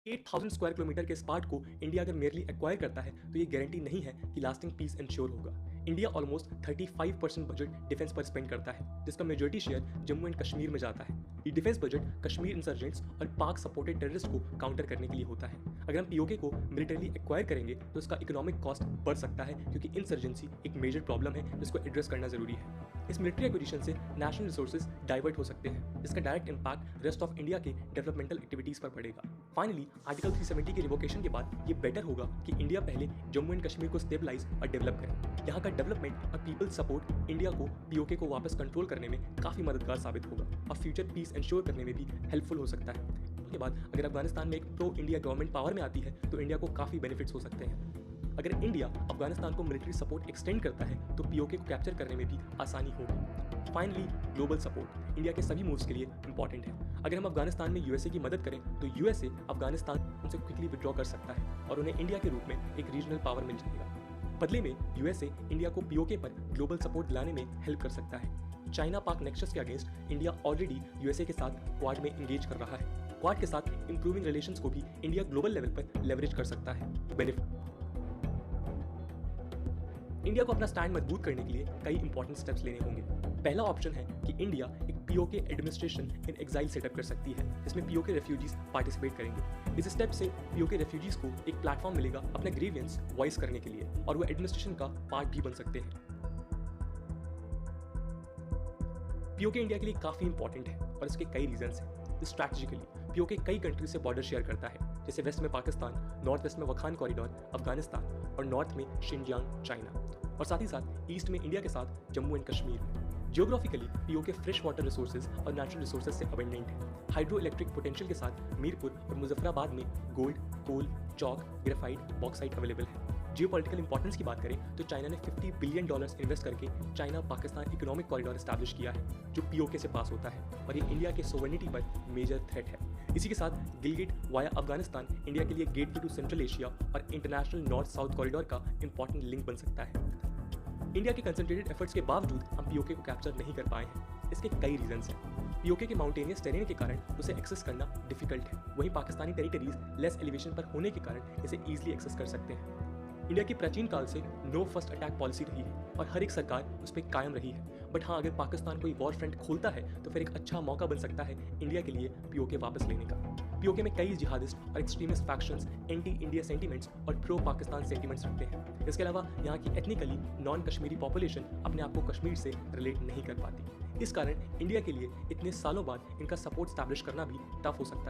8,000 square kilometre के इस part को इंडिया अगर मेयरली एक्वायर करता है तो ये गारंटी नहीं है कि लास्टिंग पीस इंश्योर होगा। इंडिया ऑलमोस्ट 35% बजट डिफेंस पर स्पेंड करता है, जिसका majority share Jammu and Kashmir में जाता है। ये डिफेंस बजट कश्मीर इंसर्जेंट्स और पाक सपोर्टेड टेररिस्ट को काउंटर करने के लिए होता है। अगर हम पीओके को मिलिटरीली एक्वायर करेंगे तो इसका इकोनॉमिक कॉस्ट बढ़ सकता है, क्योंकि इंसर्जेंसी एक मेजर प्रॉब्लम है जिसको एड्रेस करना जरूरी है। इस मिलिट्री एक्विजिशन से नेशनल रिसोर्सेज डाइवर्ट हो सकते हैं, जिसका direct impact rest of India के डेवलपमेंटल एक्टिविटीज पर पड़ेगा। फाइनली आर्टिकल 370 की रिवोकेशन के बाद ये बेटर होगा कि इंडिया पहले जम्मू एंड कश्मीर को स्टेबलाइज और डेवलप करे। यहाँ का डेवलपमेंट और पीपल सपोर्ट इंडिया को पीओके को वापस कंट्रोल करने में काफी मददगार साबित होगा और फ्यूचर पीस इंश्योर करने में भी हेल्पफुल हो सकता है। उसके बाद अगर अफगानिस्तान में एक प्रो इंडिया गवर्नमेंट पावर में आती है तो इंडिया को काफी बेनिफिट्स हो सकते हैं। अगर इंडिया अफगानिस्तान को मिलिट्री सपोर्ट एक्सटेंड करता है तो पीओके को कैप्चर करने में भी आसानी होगी। फाइनली ग्लोबल सपोर्ट इंडिया के सभी मूव्स के लिए इंपॉर्टेंट है। अगर हम अफगानिस्तान में यूएसए की मदद करें तो यूएसए अफगानिस्तान से क्विकली विड्रॉ कर सकता है और उन्हें इंडिया के रूप में एक रीजनल पावर मिल जाएगा। बदले में यूएसए इंडिया को पीओके पर ग्लोबल सपोर्ट दिलाने में हेल्प कर सकता है। चाइना पाक नेक्सस के अगेंस्ट इंडिया ऑलरेडी यूएसए के साथ क्वाड में इंगेज कर रहा है। क्वाड के साथ इंप्रूविंग रिलेशंस को भी इंडिया ग्लोबल लेवल पर लेवरेज कर सकता है। बेनिफिट इंडिया को अपना स्टैंड मजबूत करने के लिए कई इंपॉर्टेंट स्टेप्स लेने होंगे। पहला ऑप्शन है कि इंडिया एक PoK administration in exile setup कर सकती है, जिसमें पीओके रेफ्यूजीज पार्टिसिपेट करेंगे। इस स्टेप से पीओके रेफ्यूजीज को एक प्लेटफॉर्म मिलेगा अपने ग्रीवियंस वॉइस करने के लिए और वो एडमिनिस्ट्रेशन का पार्ट भी बन सकते हैं। पीओके इंडिया के लिए काफी इंपॉर्टेंट है और इसके कई रीजंस हैं। स्ट्रैटेजिकली पीओके कई कंट्री से बॉर्डर शेयर करता है, जैसे वेस्ट में पाकिस्तान, नॉर्थ वेस्ट में वखान कॉरिडोर अफगानिस्तान और नॉर्थ में शिनजियांग चाइना, और साथ ही साथ ईस्ट में इंडिया के साथ Jammu and Kashmir. Geographically PoK fresh water resources और नेचुरल रिसोर्सेज से अबंडेंट है। हाइड्रो इलेक्ट्रिक पोटेंशियल के साथ मीरपुर और मुजफ्फराबाद में गोल्ड, कोल, चौक, ग्रेफाइट, बॉक्साइट अवेलेबल है। जियोपॉलिटिकल इंपॉर्टेंस की बात करें तो चाइना ने $50 बिलियन इन्वेस्ट करके China Pakistan economic corridor establish किया है, जो पीओके से पास होता है और ये इंडिया के सोवरेनिटी पर मेजर थ्रेट है। इसी के साथ गिलगिट वाया अफगानिस्तान इंडिया के लिए गेटवे टू सेंट्रल एशिया और इंटरनेशनल नॉर्थ साउथ कॉरिडोर का इंपॉर्टेंट लिंक बन सकता है। इंडिया के कंसंट्रेटेड एफर्ट्स के बावजूद हम पीओके को कैप्चर नहीं कर पाए हैं। इसके कई रीजंस हैं। पीओके के माउंटेनियस टेरेन के कारण उसे एक्सेस करना डिफिकल्ट है, वहीं पाकिस्तानी टेरिटरीज लेस एलिवेशन पर होने के कारण इसे ईजिली एक्सेस कर सकते हैं। इंडिया की प्राचीन काल से नो फर्स्ट अटैक पॉलिसी रही है और हर एक सरकार उस पर कायम रही है। बट हाँ, अगर पाकिस्तान कोई वॉर फ्रंट खोलता है तो फिर एक अच्छा मौका बन सकता है इंडिया के लिए पीओके वापस लेने का। पीओके में कई जिहादिस्ट और extremist factions anti India sentiments और प्रो पाकिस्तान सेंटीमेंट्स रखते हैं। इसके अलावा यहाँ की एथनिकली नॉन कश्मीरी पॉपुलेशन अपने आप को कश्मीर से रिलेट नहीं कर पाती। इस कारण इंडिया के लिए इतने सालों बाद इनका सपोर्ट स्टैब्लिश करना भी टफ हो सकता है।